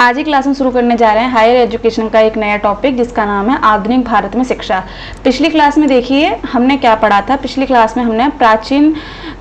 आज ही क्लास में शुरू करने जा रहे हैं हायर एजुकेशन का एक नया टॉपिक जिसका नाम है आधुनिक भारत में शिक्षा। पिछली क्लास में देखिए हमने क्या पढ़ा था। पिछली क्लास में हमने प्राचीन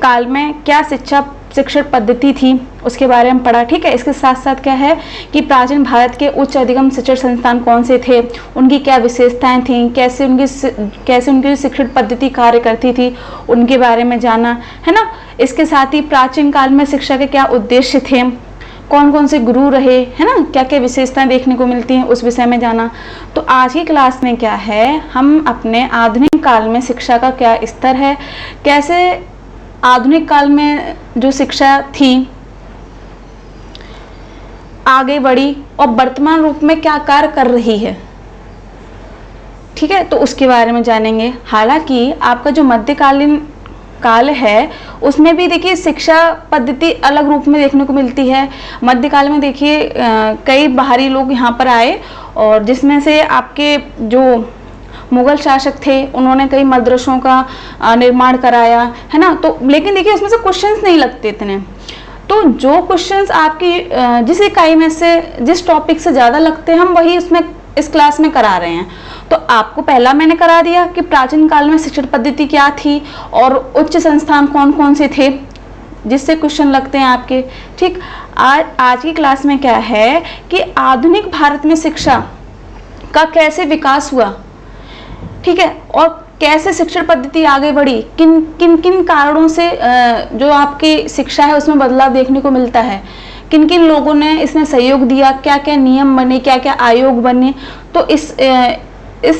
काल में क्या शिक्षण पद्धति थी उसके बारे में पढ़ा। ठीक है, इसके साथ साथ क्या है कि प्राचीन भारत के उच्च अधिगम शिक्षण संस्थान कौन से थे, उनकी क्या विशेषताएं थीं, कैसे उनकी शिक्षण पद्धति कार्य करती थी, उनके बारे में जाना है ना। इसके साथ ही प्राचीन काल में शिक्षा के क्या उद्देश्य थे, कौन कौन से गुरु रहे, है ना, क्या क्या विशेषताएं देखने को मिलती हैं, उस विषय में जाना। तो आज की क्लास में क्या है, हम अपने आधुनिक काल में शिक्षा का क्या स्तर है, कैसे आधुनिक काल में जो शिक्षा थी आगे बढ़ी और वर्तमान रूप में क्या कार्य कर रही है, ठीक है, तो उसके बारे में जानेंगे। हालांकि आपका जो मध्यकालीन काल है उसमें भी देखिए शिक्षा पद्धति अलग रूप में देखने को मिलती है। मध्यकाल में देखिए कई बाहरी लोग यहाँ पर आए और जिसमें से आपके जो मुगल शासक थे उन्होंने कई मदरसों का निर्माण कराया, है ना। तो लेकिन देखिए उसमें से क्वेश्चंस नहीं लगते इतने, तो जो क्वेश्चंस आपकी जिस इकाई में से जिस टॉपिक से ज़्यादा लगते हैं हम वही उसमें इस क्लास में करा रहे हैं। तो आपको पहला मैंने करा दिया कि प्राचीन काल में शिक्षण पद्धति क्या थी और उच्च संस्थान कौन कौन से थे जिससे क्वेश्चन लगते हैं आपके। ठीक, आज की क्लास में क्या है कि आधुनिक भारत में शिक्षा का कैसे विकास हुआ, ठीक है, और कैसे शिक्षण पद्धति आगे बढ़ी, किन कारणों से जो आपकी शिक्षा है उसमें बदलाव देखने को मिलता है, किन किन लोगों ने इसमें सहयोग दिया, क्या क्या नियम बने, क्या क्या आयोग बने। तो इस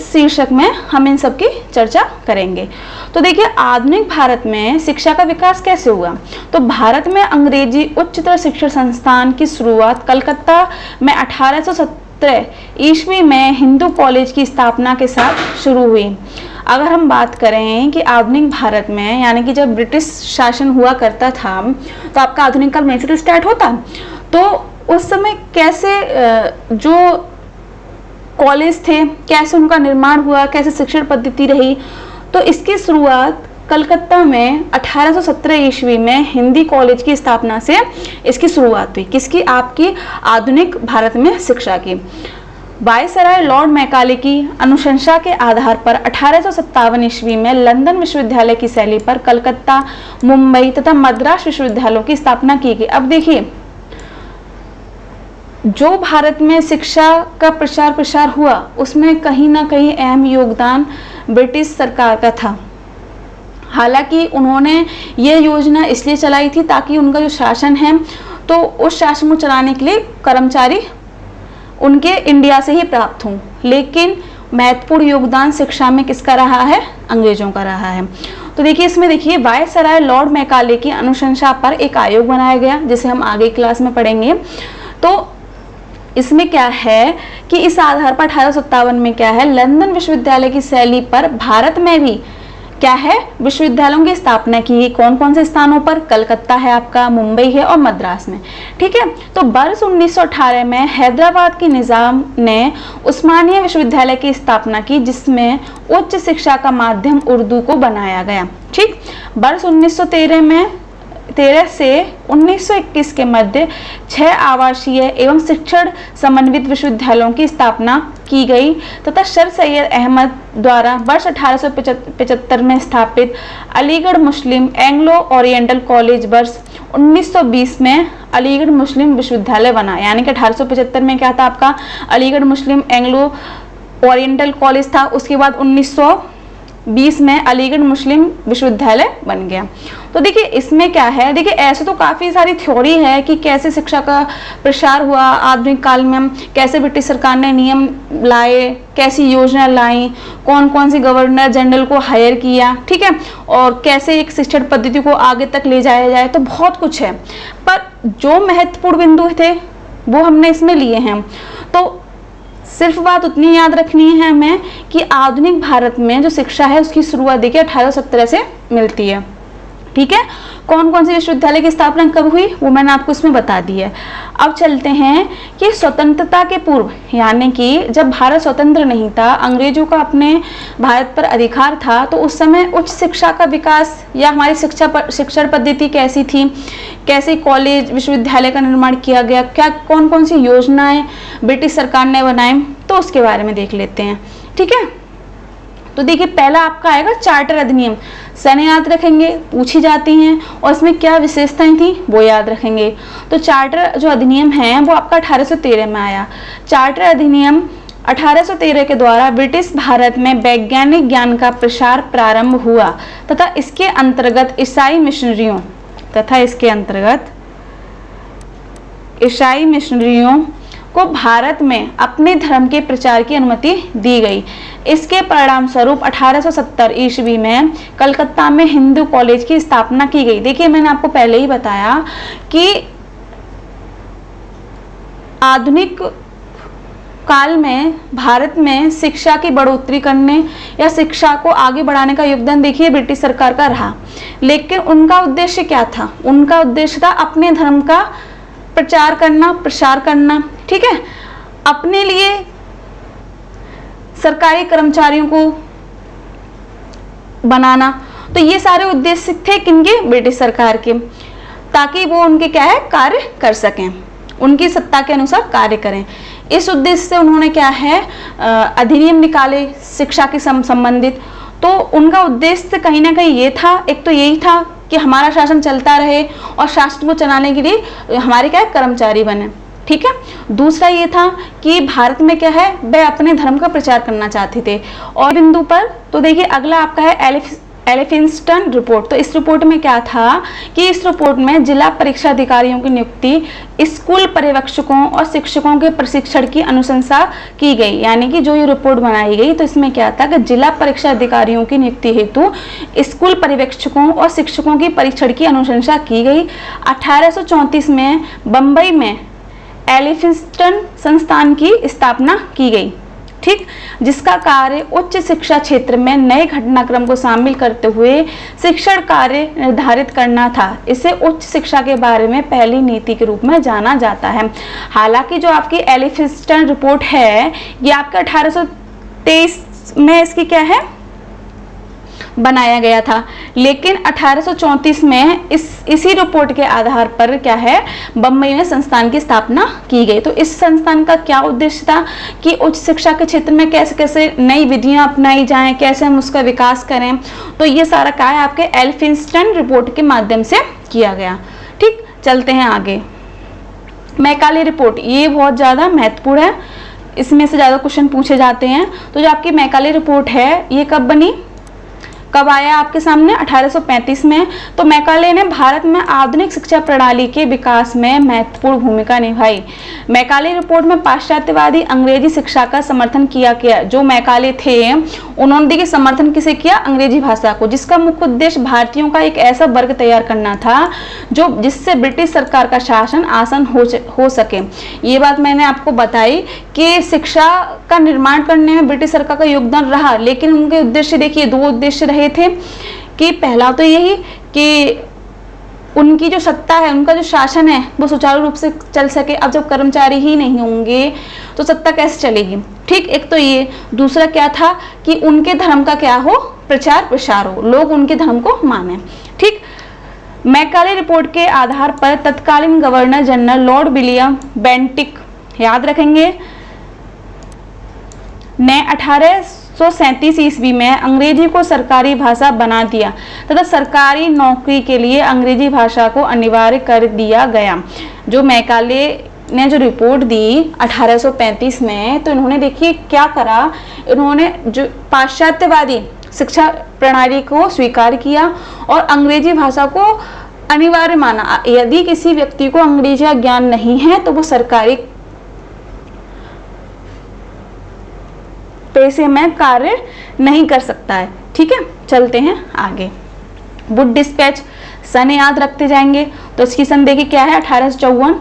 शीर्षक में हम इन सब की चर्चा करेंगे। तो देखिए आधुनिक भारत में शिक्षा का विकास कैसे हुआ। तो भारत में अंग्रेजी उच्चतर शिक्षण संस्थान की शुरुआत कलकत्ता में 1817 ईस्वी में हिंदू कॉलेज की स्थापना के साथ शुरू हुई। अगर हम बात करें कि आधुनिक भारत में यानी कि जब ब्रिटिश शासन हुआ करता था तो आपका आधुनिक काल वहीं से स्टार्ट होता, तो उस समय कैसे जो कॉलेज थे कैसे उनका निर्माण हुआ, कैसे शिक्षण पद्धति रही। तो इसकी शुरुआत कलकत्ता में 1817 ईस्वी में हिंदी कॉलेज की स्थापना से इसकी शुरुआत हुई। किसकी? आपकी आधुनिक भारत में शिक्षा की। वायसराय लॉर्ड मैकाले की अनुशंसा के आधार पर 1857 ईस्वी में लंदन विश्वविद्यालय की शैली पर कलकत्ता, मुंबई तथा मद्रास विश्वविद्यालयों की स्थापना की गई। अब देखिए जो भारत में शिक्षा का प्रसार हुआ उसमें कहीं ना कहीं अहम योगदान ब्रिटिश सरकार का था। हालांकि उन्होंने ये योजना इसलिए चलाई थी ताकि उनका जो शासन है तो उस शासन को चलाने के लिए कर्मचारी उनके इंडिया से ही प्राप्त हों, लेकिन महत्वपूर्ण योगदान शिक्षा में किसका रहा है? अंग्रेजों का रहा है। तो देखिए इसमें देखिए वायसराय लॉर्ड मैकाले की अनुशंसा पर एक आयोग बनाया गया जिसे हम आगे क्लास में पढ़ेंगे। तो इसमें क्या है कि इस आधार पर 1857 में क्या है, लंदन विश्वविद्यालय की शैली पर भारत में भी क्या है, विश्वविद्यालयों की स्थापना की। कौन कौन से स्थानों पर? कलकत्ता है आपका, मुंबई है और मद्रास में, ठीक है। तो वर्ष 1918 में हैदराबाद के निजाम ने उस्मानिया विश्वविद्यालय की स्थापना की जिसमें उच्च शिक्षा का माध्यम उर्दू को बनाया गया। ठीक, वर्ष 1913 से 1921 के मध्य 6 आवासीय एवं शिक्षण समन्वित विश्वविद्यालयों की स्थापना की गई तथा सर सैयद अहमद द्वारा वर्ष 1875 में स्थापित अलीगढ़ मुस्लिम एंग्लो ओरिएंटल कॉलेज वर्ष 1920 में अलीगढ़ मुस्लिम विश्वविद्यालय बना। यानी कि 1875 में क्या था आपका? अलीगढ़ मुस्लिम एंग्लो ओरिएंटल कॉलेज था। उसके बाद 1920 में अलीगढ़ मुस्लिम विश्वविद्यालय बन गया। तो देखिए इसमें क्या है, देखिए ऐसे तो काफ़ी सारी थ्योरी है कि कैसे शिक्षा का प्रसार हुआ आधुनिक काल में, कैसे ब्रिटिश सरकार ने नियम लाए, कैसी योजना लाई, कौन कौन से गवर्नर जनरल को हायर किया, ठीक है, और कैसे एक शिक्षण पद्धति को आगे तक ले जाया जाए। तो बहुत कुछ है, पर जो महत्वपूर्ण बिंदु थे वो हमने इसमें लिए हैं। तो सिर्फ बात उतनी याद रखनी है हमें कि आधुनिक भारत में जो शिक्षा है उसकी शुरुआत देखिए 1817 से मिलती है। ठीक है, कौन कौन से विश्वविद्यालय की स्थापना कब हुई वो मैंने आपको इसमें बता दी है। अब चलते हैं कि स्वतंत्रता के पूर्व, यानी कि जब भारत स्वतंत्र नहीं था, अंग्रेजों का अपने भारत पर अधिकार था, तो उस समय उच्च शिक्षा का विकास या हमारी शिक्षण पद्धति कैसी थी, कैसे कॉलेज विश्वविद्यालय का निर्माण किया गया, क्या कौन कौन सी योजनाएं ब्रिटिश सरकार ने बनाई, तो उसके बारे में देख लेते हैं। ठीक है, तो देखिए पहला आपका आएगा चार्टर अधिनियम। सन याद रखेंगे, पूछी जाती हैं, और इसमें क्या विशेषताएं थी वो याद रखेंगे। तो चार्टर जो अधिनियम है वो आपका 1813 में आया। चार्टर अधिनियम 1813 के द्वारा ब्रिटिश भारत में वैज्ञानिक ज्ञान का प्रसार प्रारंभ हुआ तथा इसके अंतर्गत ईसाई मिशनरियों को भारत में अपने धर्म के प्रचार की अनुमति दी गई। इसके परिणाम स्वरूप 1870 ईस्वी में कलकत्ता में हिंदू कॉलेज की स्थापना की गई। देखिए मैंने आपको पहले ही बताया कि आधुनिक काल में भारत में शिक्षा की बढ़ोतरी करने या शिक्षा को आगे बढ़ाने का योगदान देखिए ब्रिटिश सरकार का रहा, लेकिन उनका उद्देश्य क्या था? उनका उद्देश्य था अपने धर्म का प्रचार करना, प्रसार करना। ठीक है, अपने लिए सरकारी कर्मचारियों को बनाना। तो ये सारे उद्देश्य थे किनके? ब्रिटिश सरकार के, ताकि वो उनके क्या है कार्य कर सकें, उनकी सत्ता के अनुसार कार्य करें। इस उद्देश्य से उन्होंने क्या है अधिनियम निकाले शिक्षा के संबंधित। तो उनका उद्देश्य कहीं ना कहीं ये था, एक तो यही था कि हमारा शासन चलता रहे और शासन को चलाने के लिए हमारे क्या है कर्मचारी बने। ठीक है, दूसरा ये था कि भारत में क्या है वे अपने धर्म का प्रचार करना चाहते थे। और बिंदु पर तो देखिए अगला आपका है एलिफिंस्टन रिपोर्ट। तो इस रिपोर्ट में क्या था कि इस रिपोर्ट में जिला परीक्षा अधिकारियों की नियुक्ति स्कूल पर्यवेक्षकों और शिक्षकों के प्रशिक्षण की अनुशंसा की गई। यानी कि जो ये रिपोर्ट बनाई गई तो इसमें क्या था कि जिला परीक्षा अधिकारियों की नियुक्ति हेतु स्कूल पर्यवेक्षकों और शिक्षकों की परीक्षण की अनुशंसा की गई। 1834 में बम्बई में एलिफिंस्टन संस्थान की स्थापना की गई। ठीक, जिसका कार्य उच्च शिक्षा क्षेत्र में नए घटनाक्रम को शामिल करते हुए शिक्षण कार्य निर्धारित करना था। इसे उच्च शिक्षा के बारे में पहली नीति के रूप में जाना जाता है। हालांकि जो आपकी एलिफिंस्टन रिपोर्ट है ये आपका 1823 में इसकी क्या है बनाया गया था, लेकिन 1834 में इसी रिपोर्ट के आधार पर क्या है बम्बई में संस्थान की स्थापना की गई। तो इस संस्थान का क्या उद्देश्य था कि उच्च शिक्षा के क्षेत्र में कैसे कैसे नई विधियां अपनाई जाएं, कैसे हम उसका विकास करें। तो ये सारा क्या है आपके एलिफिंस्टन रिपोर्ट के माध्यम से किया गया। ठीक, चलते हैं आगे। मैकाले रिपोर्ट ये बहुत ज़्यादा महत्वपूर्ण है, इसमें से ज़्यादा क्वेश्चन पूछे जाते हैं। तो जो आपकी मैकाले रिपोर्ट है ये कब बनी, कब आया आपके सामने? 1835 में। तो मैकाले ने भारत में आधुनिक शिक्षा प्रणाली के विकास में महत्वपूर्ण भूमिका निभाई। मैकाले रिपोर्ट में पाश्चात्यवादी अंग्रेजी शिक्षा का समर्थन किया गया। जो मैकाले थे उन्होंने देखिए समर्थन किसे किया? अंग्रेजी भाषा को, जिसका मुख्य उद्देश्य भारतीयों का एक ऐसा वर्ग तैयार करना था जो जिससे ब्रिटिश सरकार का शासन आसान हो सके। ये बात मैंने आपको बताई कि शिक्षा का निर्माण करने में ब्रिटिश सरकार का योगदान रहा, लेकिन उनके उद्देश्य देखिए दो उद्देश्य रहे थे कि पहला तो यही कि उनकी जो सत्ता है, उनका जो शासन है वो सुचारू रूप से चल सके। अब जब कर्मचारी ही नहीं होंगे तो सत्ता कैसे चलेगी? ठीक, एक तो ये। दूसरा क्या था कि उनके धर्म का क्या हो प्रचार प्रसार हो, लोग उनके धर्म को माने। ठीक, मैकाले रिपोर्ट के आधार पर तत्कालीन governor general Lord William Bentinck याद रखेंगे ने 1837 ईस्वी में अंग्रेजी को सरकारी भाषा बना दिया तथा सरकारी नौकरी के लिए अंग्रेजी भाषा को अनिवार्य कर दिया गया। जो मैकाले ने जो रिपोर्ट दी 1835 में, तो इन्होंने देखिए क्या करा, इन्होंने जो पाश्चात्यवादी शिक्षा प्रणाली को स्वीकार किया और अंग्रेजी भाषा को अनिवार्य माना। यदि किसी व्यक्ति को अंग्रेजी का ज्ञान नहीं है तो वो सरकारी पैसे में कार्य नहीं कर सकता है। ठीक है, चलते हैं आगे। वुड डिस्पैच सन याद रखते जाएंगे। तो इसकी सन देखिए क्या है 1854।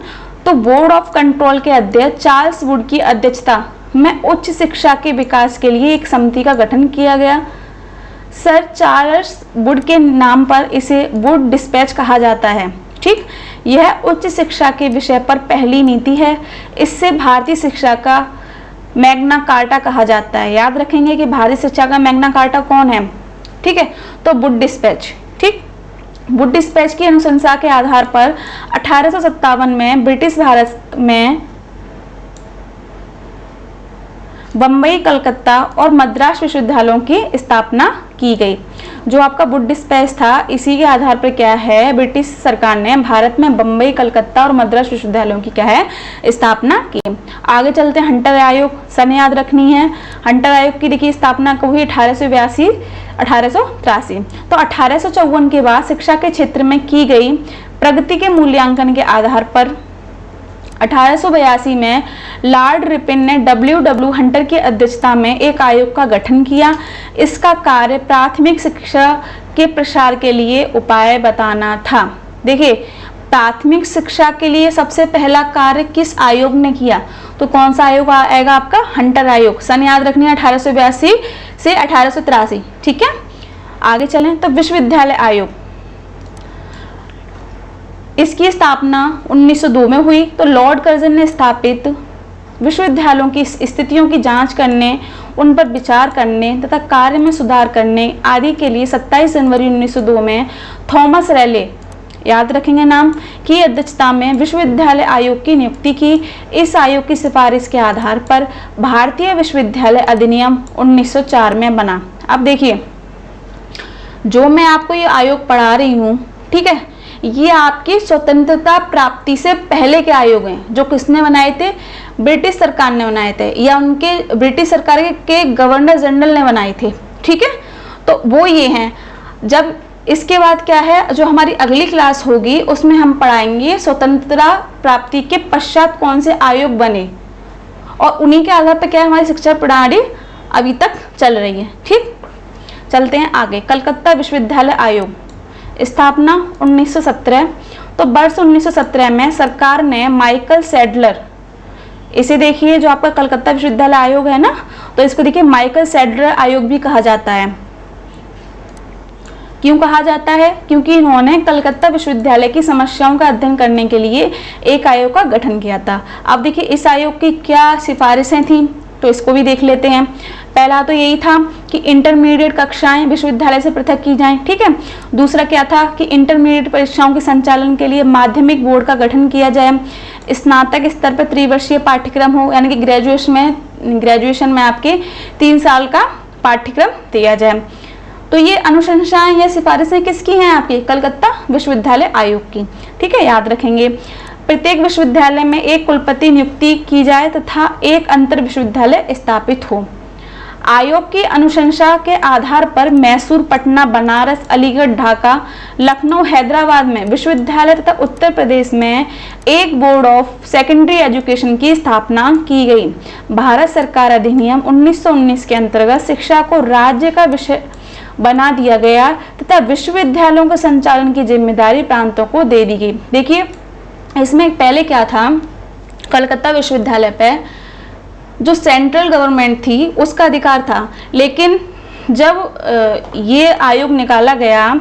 तो बोर्ड ऑफ कंट्रोल के अध्यक्ष चार्ल्स वुड की अध्यक्षता में उच्च शिक्षा के विकास के लिए एक समिति का गठन किया गया। सर चार्ल्स वुड के नाम पर इसे वुड डिस्पैच कहा जाता है। ठीक, यह उच्च शिक्षा के विषय पर पहली नीति है। इससे भारतीय शिक्षा का मैग्ना कार्टा कहा जाता है। याद रखेंगे कि भारतीय शिक्षा का मैग्ना कार्टा कौन है, ठीक है, तो वुड डिस्पैच। ठीक, वुड डिस्पैच की अनुशंसा के आधार पर 1857 में ब्रिटिश भारत में बम्बई, कलकत्ता और मद्रास विश्वविद्यालयों की स्थापना की गई। जो आपका वुड डिस्पैच था, इसी के आधार पर क्या है, ब्रिटिश सरकार ने भारत में बम्बई, कलकत्ता और मद्रास विश्वविद्यालयों की क्या है, स्थापना की। आगे चलते हैं, हंटर आयोग, सन याद रखनी है। हंटर आयोग की देखिए स्थापना कब हुई, 1882 1883। तो 1854 के बाद शिक्षा के क्षेत्र में की गई प्रगति के मूल्यांकन के आधार पर 1882 में लॉर्ड रिपन ने W. हंटर की अध्यक्षता में एक आयोग का गठन किया। इसका कार्य प्राथमिक शिक्षा के प्रसार के लिए उपाय बताना था। देखिए, प्राथमिक शिक्षा के लिए सबसे पहला कार्य किस आयोग ने किया, तो कौन सा आयोग आएगा आपका, हंटर आयोग। सन याद रखनी है 1882 से 1883। ठीक है, आगे चलें तो विश्वविद्यालय आयोग, इसकी स्थापना 1902 में हुई। तो लॉर्ड कर्जन ने स्थापित विश्वविद्यालयों की स्थितियों की जांच करने, उन पर विचार करने तथा कार्य में सुधार करने आदि के लिए 27 जनवरी 1902 में थॉमस रैले, याद रखेंगे नाम, की अध्यक्षता में विश्वविद्यालय आयोग की नियुक्ति की। इस आयोग की सिफारिश के आधार पर भारतीय विश्वविद्यालय अधिनियम 1904 में बना। अब देखिए, जो मैं आपको ये आयोग पढ़ा रही हूँ, ठीक है, ये आपकी स्वतंत्रता प्राप्ति से पहले के आयोग हैं, जो किसने बनाए थे, ब्रिटिश सरकार ने बनाए थे, या उनके ब्रिटिश सरकार के गवर्नर जनरल ने बनाए थे। ठीक है, तो वो ये हैं। जब इसके बाद क्या है, जो हमारी अगली क्लास होगी उसमें हम पढ़ाएंगे स्वतंत्रता प्राप्ति के पश्चात कौन से आयोग बने, और उन्हीं के आधार पर क्या है, हमारी शिक्षा प्रणाली अभी तक चल रही है। ठीक, चलते हैं आगे। कलकत्ता विश्वविद्यालय आयोग, स्थापना 1917। तो वर्ष 1917 में सरकार ने माइकल सैडलर, इसे देखिए जो आपका कलकत्ता विश्वविद्यालय आयोग है ना, तो इसको देखिए माइकल सैडलर आयोग भी कहा जाता है। क्यों कहा जाता है, क्योंकि इन्होंने कलकत्ता विश्वविद्यालय की समस्याओं का अध्ययन करने के लिए एक आयोग का गठन किया था। अब देखिए इस आयोग की क्या सिफारिशें थी, तो इसको भी देख लेते हैं। पहला तो यही था कि इंटरमीडिएट कक्षाएं विश्वविद्यालय से पृथक की जाएं। ठीक है, दूसरा क्या था कि इंटरमीडिएट परीक्षाओं के संचालन के लिए माध्यमिक बोर्ड का गठन किया जाए। स्नातक स्तर पर त्रिवर्षीय पाठ्यक्रम हो, यानी कि ग्रेजुएशन में आपके 3 साल का पाठ्यक्रम दिया जाए। तो ये अनुशंसाएं या सिफारिशें किसकी हैं, आपकी कलकत्ता विश्वविद्यालय आयोग की। ठीक है, याद रखेंगे। प्रत्येक विश्वविद्यालय में एक कुलपति नियुक्ति की जाए तथा एक अंतर विश्वविद्यालय स्थापित हो। आयोग की अनुशंसा के आधार पर मैसूर, पटना, बनारस, अलीगढ़, ढाका, लखनऊ, हैदराबाद में विश्वविद्यालय तथा उत्तर प्रदेश में एक बोर्ड ऑफ सेकेंडरी एजुकेशन की स्थापना की गई। भारत सरकार अधिनियम 1919 के अंतर्गत शिक्षा को राज्य का विषय बना दिया गया तथा विश्वविद्यालयों के संचालन की जिम्मेदारी प्रांतों को दे दी गई। देखिए इसमें पहले क्या था, कलकत्ता विश्वविद्यालय पे जो सेंट्रल गवर्नमेंट थी उसका अधिकार था, लेकिन जब ये आयोग निकाला गया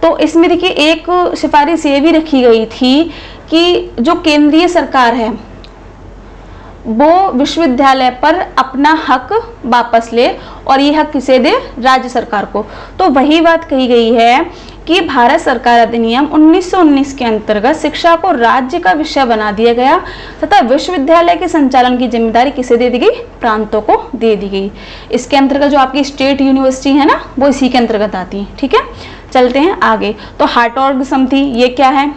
तो इसमें देखिए एक सिफारिश ये भी रखी गई थी कि जो केंद्रीय सरकार है वो विश्वविद्यालय पर अपना हक वापस ले, और ये हक किसे दे, राज्य सरकार को। तो वही बात कही गई है कि भारत सरकार अधिनियम 1919 के अंतर्गत शिक्षा को राज्य का विषय बना दिया गया तथा विश्वविद्यालय के संचालन की जिम्मेदारी किसे दे दी गई, प्रांतों को दे दी गई। इसके अंतर्गत जो आपकी स्टेट यूनिवर्सिटी है ना, वो इसी के अंतर्गत आती है। ठीक है, चलते हैं आगे। तो हार्टोग समिति ये क्या है,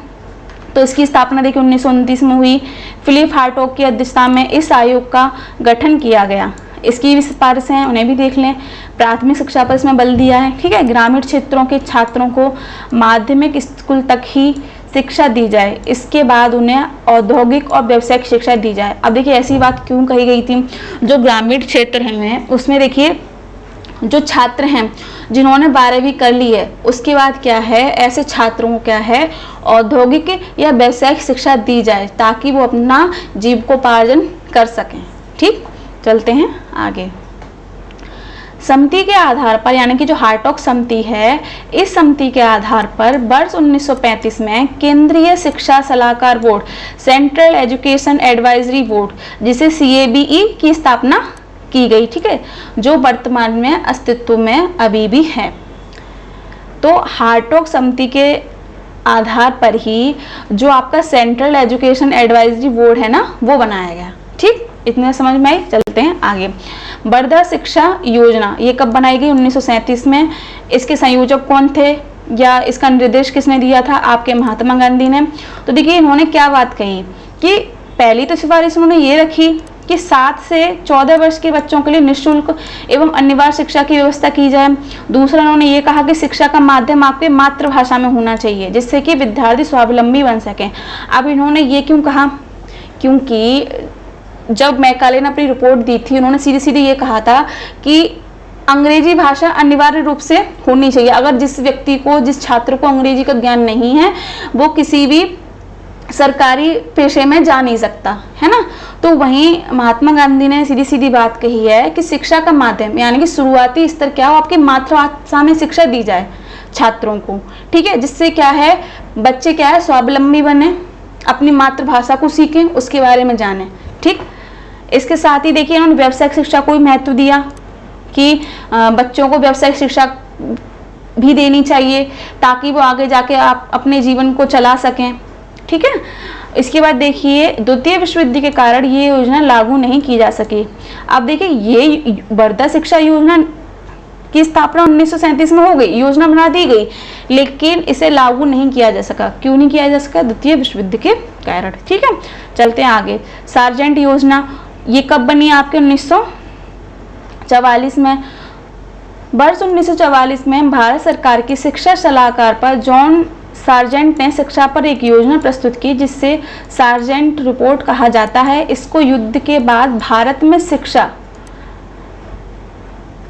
तो इसकी स्थापना देखिए 1929 में हुई। फिलिप हार्टोग की अध्यक्षता में इस आयोग का गठन किया गया। इसकी भी सिफारिशें हैं, उन्हें भी देख लें। प्राथमिक शिक्षा पर इसमें बल दिया है। ठीक है, ग्रामीण क्षेत्रों के छात्रों को माध्यमिक स्कूल तक ही शिक्षा दी जाए, इसके बाद उन्हें औद्योगिक और व्यावसायिक शिक्षा दी जाए। अब देखिए ऐसी बात क्यों कही गई थी, जो ग्रामीण क्षेत्र हैं उसमें देखिए जो छात्र हैं जिन्होंने 12वीं कर ली है, उसके बाद क्या है, ऐसे छात्रों को क्या है, औद्योगिक या व्यावसायिक शिक्षा दी जाए ताकि वो अपना जीविकोपार्जन कर सकें। ठीक, चलते हैं आगे। समिति के आधार पर, यानी कि जो हार्टॉग समिति है, इस समिति के आधार पर वर्ष 1935 में केंद्रीय शिक्षा सलाहकार board, central education advisory board, जिसे CABE की स्थापना की गई। ठीक है, जो वर्तमान में अस्तित्व में अभी भी है। तो हार्टॉग समिति के आधार पर ही जो आपका सेंट्रल एजुकेशन एडवाइजरी बोर्ड है ना, वो बनाया गया। ठीक, इतने समझ में आई। चलते हैं आगे। वर्धा शिक्षा योजना ये कब बनाई गई? 1937 में। इसके संयोजक कौन थे या इसका निर्देश किसने दिया था? आपके महात्मा गांधी ने। तो देखिए इन्होंने क्या बात कही कि पहली तो सिफारिश उन्होंने ये रखी कि 7 से 14 वर्ष के बच्चों के लिए निःशुल्क एवं अनिवार्य शिक्षा की व्यवस्था की जाए। दूसरा उन्होंने ये कहा कि शिक्षा का माध्यम आपके मातृभाषा में होना चाहिए, जिससे कि विद्यार्थी स्वावलंबी बन सकें। अब इन्होंने ये क्यों कहा? क्योंकि जब मैकाले ने अपनी रिपोर्ट दी थी, उन्होंने सीधे सीधे ये कहा था कि अंग्रेजी भाषा अनिवार्य रूप से होनी चाहिए। अगर जिस व्यक्ति को, जिस छात्र को अंग्रेजी का ज्ञान नहीं है, वो किसी भी सरकारी पेशे में जा नहीं सकता, है ना। तो वहीं महात्मा गांधी ने सीधी सीधी बात कही है कि शिक्षा का माध्यम, यानी कि शुरुआती स्तर क्या हो, आपकी मातृभाषा में शिक्षा दी जाए छात्रों को। ठीक है, जिससे क्या है, बच्चे क्या है, स्वावलंबी बने, अपनी मातृभाषा को सीखें, उसके बारे में जाने। ठीक, इसके साथ ही देखिए उन्होंने व्यावसायिक शिक्षा को भी महत्व दिया कि बच्चों को व्यावसायिक शिक्षा भी देनी चाहिए ताकि वो आगे जाके आप अपने जीवन को चला सकें। ठीक है, इसके बाद देखिए द्वितीय विश्व युद्ध के कारण ये योजना लागू नहीं की जा सकी। अब देखिए ये वर्धा शिक्षा योजना की स्थापना 1937 में हो गई, योजना बना दी गई, लेकिन इसे लागू नहीं किया जा सका। क्यों नहीं किया जा सका? द्वितीय विश्व युद्ध के कारण। ठीक है, चलते हैं आगे। सार्जेंट योजना ये कब बनी? आपके 1944 में। वर्ष 1944 में भारत सरकार की शिक्षा सलाहकार पर जॉन सार्जेंट ने शिक्षा पर एक योजना प्रस्तुत की, जिससे सार्जेंट रिपोर्ट कहा जाता है। इसको युद्ध के बाद भारत में शिक्षा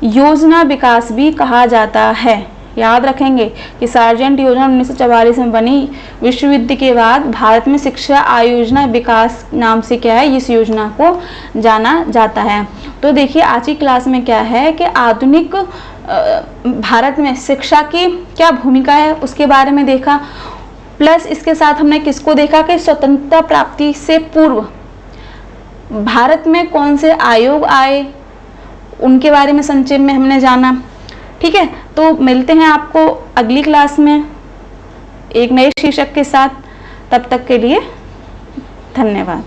योजना विकास भी कहा जाता है। याद रखेंगे कि सार्जेंट योजना 1944 में बनी, विश्व युद्ध के बाद भारत में शिक्षा आयोजना विकास नाम से क्या है, इस योजना को जाना जाता है। तो देखिए आज की क्लास में क्या है कि आधुनिक भारत में शिक्षा की क्या भूमिका है उसके बारे में देखा, प्लस इसके साथ हमने किसको देखा कि स्वतंत्रता प्राप्ति से पूर्व भारत में कौन से आयोग आए, उनके बारे में संक्षेप में हमने जाना। ठीक है, तो मिलते हैं आपको अगली क्लास में एक नए शीर्षक के साथ। तब तक के लिए धन्यवाद।